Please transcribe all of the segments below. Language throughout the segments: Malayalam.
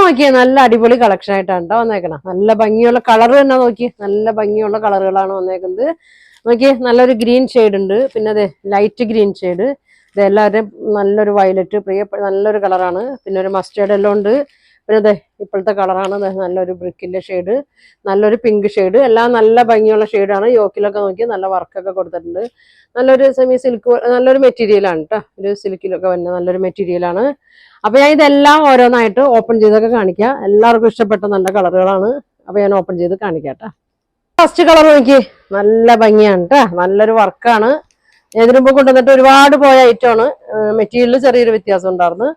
നോക്കിയേ നല്ല അടിപൊളി കളക്ഷൻ ആയിട്ടാണ് കേട്ടോ വന്നേക്കണം. നല്ല ഭംഗിയുള്ള കളർ തന്നെ നോക്കി, നല്ല ഭംഗിയുള്ള കളറുകളാണ് വന്നേക്കുന്നത്. നോക്കി നല്ലൊരു ഗ്രീൻ ഷെയ്ഡ് ഉണ്ട്, പിന്നെ അതെ ലൈറ്റ് ഗ്രീൻ ഷെയ്ഡ്, ഇത് എല്ലാവരുടെയും നല്ലൊരു വയലറ്റ് നല്ലൊരു കളറാണ്. പിന്നെ ഒരു മസ്റ്റേർഡ് എല്ലാം ഉണ്ട്. പിന്നെ അതെ ഇപ്പോഴത്തെ കളറാണ് നല്ലൊരു ബ്രിക്കിന്റെ ഷെയ്ഡ്, നല്ലൊരു പിങ്ക് ഷെയ്ഡ്, എല്ലാം നല്ല ഭംഗിയുള്ള ഷെയ്ഡാണ്. യോക്കിലൊക്കെ നോക്കി നല്ല വർക്കൊക്കെ കൊടുത്തിട്ടുണ്ട്. നല്ലൊരു സെമി സിൽക്ക് നല്ലൊരു മെറ്റീരിയലാണ് കേട്ടോ, ഒരു സിൽക്കിലൊക്കെ വന്ന നല്ലൊരു മെറ്റീരിയലാണ്. അപ്പൊ ഞാൻ ഇതെല്ലാം ഓരോന്നായിട്ട് ഓപ്പൺ ചെയ്തൊക്കെ കാണിക്കാം. എല്ലാവർക്കും ഇഷ്ടപ്പെട്ട നല്ല കളറുകളാണ്. അപ്പൊ ഞാൻ ഓപ്പൺ ചെയ്ത് കാണിക്കാം കേട്ടോ. ഫസ്റ്റ് കളർ നോക്കി, നല്ല ഭംഗിയാണ് കേട്ടോ, നല്ലൊരു വർക്കാണ്. ഇതിനു മുമ്പ് കൊണ്ടുവന്നിട്ട് ഒരുപാട് പോയ ഐറ്റമാണ്. മെറ്റീരിയലിൽ ചെറിയൊരു വ്യത്യാസം ഉണ്ടായിരുന്നു.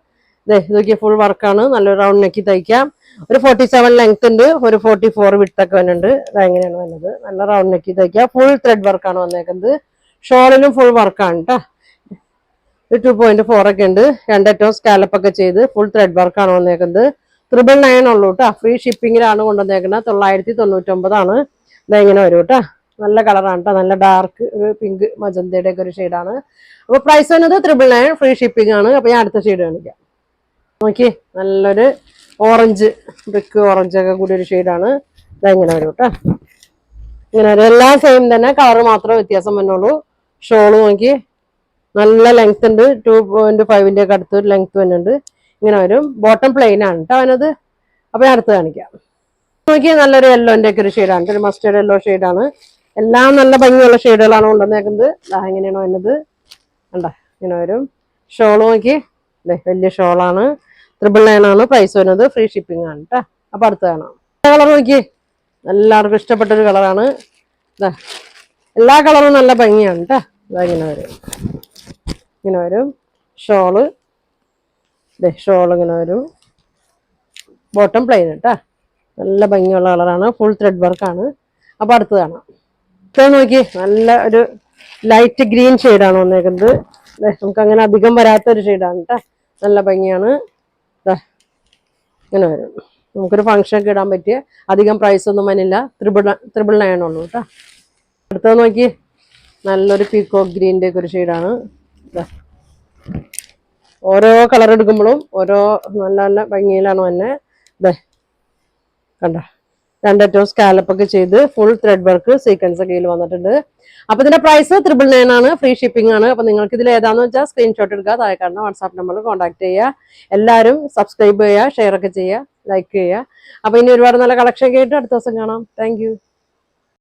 ഇതൊക്കെ ഫുൾ വർക്കാണ്. നല്ലൊരു റൗണ്ട് നെക്കി തയ്ക്കാം. ഒരു 47 ലെങ്ത് ഉണ്ട്, ഒരു 44 വിട്ടൊക്കെ വരുന്നുണ്ട്. ഇതെങ്ങനെയാണ് വന്നത്, നല്ല റൗണ്ട് നെക്കി തയ്ക്കാം. ഫുൾ ത്രെഡ് വർക്കാണ് വന്നേക്കുന്നത്. ഷോളിലും ഫുൾ വർക്കാണ് കേട്ടോ. 2.4 ഒക്കെ ഉണ്ട്. രണ്ടറ്റവും സ്കാലപ്പ് ഒക്കെ ചെയ്ത് ഫുൾ ത്രെഡ് വർക്കാണ് വന്നേക്കുന്നത്. 999 ഉള്ളൂ കേട്ടോ. ഫ്രീ ഷിപ്പിങ്ങിലാണ് കൊണ്ടുവന്നേക്കുന്നത്. 999 ഇതെങ്ങനെ വരും കേട്ടോ. നല്ല കളറാണ് കേട്ടോ, നല്ല ഡാർക്ക് ഒരു പിങ്ക് മജന്തയുടെ ഒക്കെ ഒരു ഷെയ്ഡാണ്. അപ്പൊ പ്രൈസ് വന്നത് 999, ഫ്രീ ഷിപ്പിംഗ് ആണ്. അപ്പൊ ഞാൻ അടുത്ത ഷെയ്ഡ് കാണിക്കാം. നോക്കി നല്ലൊരു ഓറഞ്ച്, ബ്രിക്ക് ഓറഞ്ച് ഒക്കെ കൂടി ഒരു ഷെയ്ഡാണ്. ഇതെങ്ങനെ വരും കേട്ടോ. ഇങ്ങനെ വരും. എല്ലാം സെയിം തന്നെ, കളർ മാത്രമേ വ്യത്യാസം വന്നുള്ളൂ. ഷോള് നോക്കി നല്ല ലെങ്ത് ഉണ്ട്, 2.5 ഒക്കെ അടുത്ത് ലെങ്ത് വരുന്നുണ്ട്. ഇങ്ങനെ വരും. ബോട്ടം പ്ലെയിൻ ആണ് കേട്ടോ അവനത്. അപ്പൊ ഞാൻ അടുത്ത് കാണിക്കാം. നോക്കിയാൽ നല്ലൊരു യെല്ലോന്റെ ഒക്കെ ഒരു ഷെയ്ഡാണ്, ഒരു മസ്റ്റേർഡ് യെല്ലോ ഷെയ്ഡാണ്. എല്ലാം നല്ല ഭംഗിയുള്ള ഷെയ്ഡുകളാണ് കൊണ്ടുവന്നേക്കുന്നത്. എങ്ങനെയാണോ വരുന്നത് കണ്ട, ഇങ്ങനെ വരും. ഷോള് നോക്കി വലിയ ഷോളാണ്. 999 ആണ് പ്രൈസ് വരുന്നത്. ഫ്രീ ഷിപ്പിംഗ് ആണ് കേട്ടോ. അപ്പൊ അടുത്ത് കാണാം. കളർ നോക്കി, എല്ലാവർക്കും ഇഷ്ടപ്പെട്ടൊരു കളറാണ്. എല്ലാ കളറും നല്ല ഭംഗിയാണ് കേട്ടോ. ഇങ്ങനെ വരും, ഇങ്ങനെ വരും. ഷോള് ഇങ്ങനെ വരും. ബോട്ടം പ്ലെയിൻ കേട്ടോ. നല്ല ഭംഗിയുള്ള കളറാണ്, ഫുൾ ത്രെഡ് വർക്കാണ്. അപ്പൊ അടുത്ത് കാണാം. ഇപ്പൊ നോക്കി നല്ല ഒരു ലൈറ്റ് ഗ്രീൻ ഷെയ്ഡാണ് വന്നേക്കുന്നത്. നമുക്ക് അങ്ങനെ അധികം വരാത്തൊരു ഷെയ്ഡാണ് കേട്ടോ. നല്ല ഭംഗിയാണ്. ഇങ്ങനെ വരും. നമുക്കൊരു ഫംഗ്ഷനൊക്കെ ഇടാൻ പറ്റിയ, അധികം പ്രൈസ് ഒന്നും വന്നില്ല. 999 ഉള്ളൂ കേട്ടോ. അടുത്തത് നോക്കി നല്ലൊരു പീക്കോക്ക് ഗ്രീൻ്റെ ഒക്കെ ഒരു ഷെയ്ഡാണ്. ഓരോ കളർ എടുക്കുമ്പോഴും ഓരോ നല്ല നല്ല ഭംഗിയിലാണ് തന്നെ. കണ്ട, രണ്ടറ്റവും സ്കാലപ്പ് ഒക്കെ ചെയ്ത് ഫുൾ ത്രെഡ് വർക്ക് സീക്വൻസ് ഒക്കെ ഇതിൽ വന്നിട്ടുണ്ട്. അപ്പൊ ഇതിന്റെ പ്രൈസ് 999 ആണ്, ഫ്രീ ഷിപ്പിംഗ് ആണ്. അപ്പൊ നിങ്ങൾക്ക് ഇതിൽ ഏതാന്ന് വെച്ചാൽ സ്ക്രീൻഷോട്ട് എടുക്കുക, താഴെ കാണുന്ന വാട്സാപ്പ് നമ്പറിൽ കോൺടാക്ട് ചെയ്യുക. എല്ലാവരും സബ്സ്ക്രൈബ് ചെയ്യുക, ഷെയർ ഒക്കെ ചെയ്യുക, ലൈക്ക് ചെയ്യുക. അപ്പൊ ഇനി ഒരുപാട് നല്ല കളക്ഷൻ ഒക്കെ ആയിട്ട് അടുത്ത ദിവസം കാണാം. താങ്ക്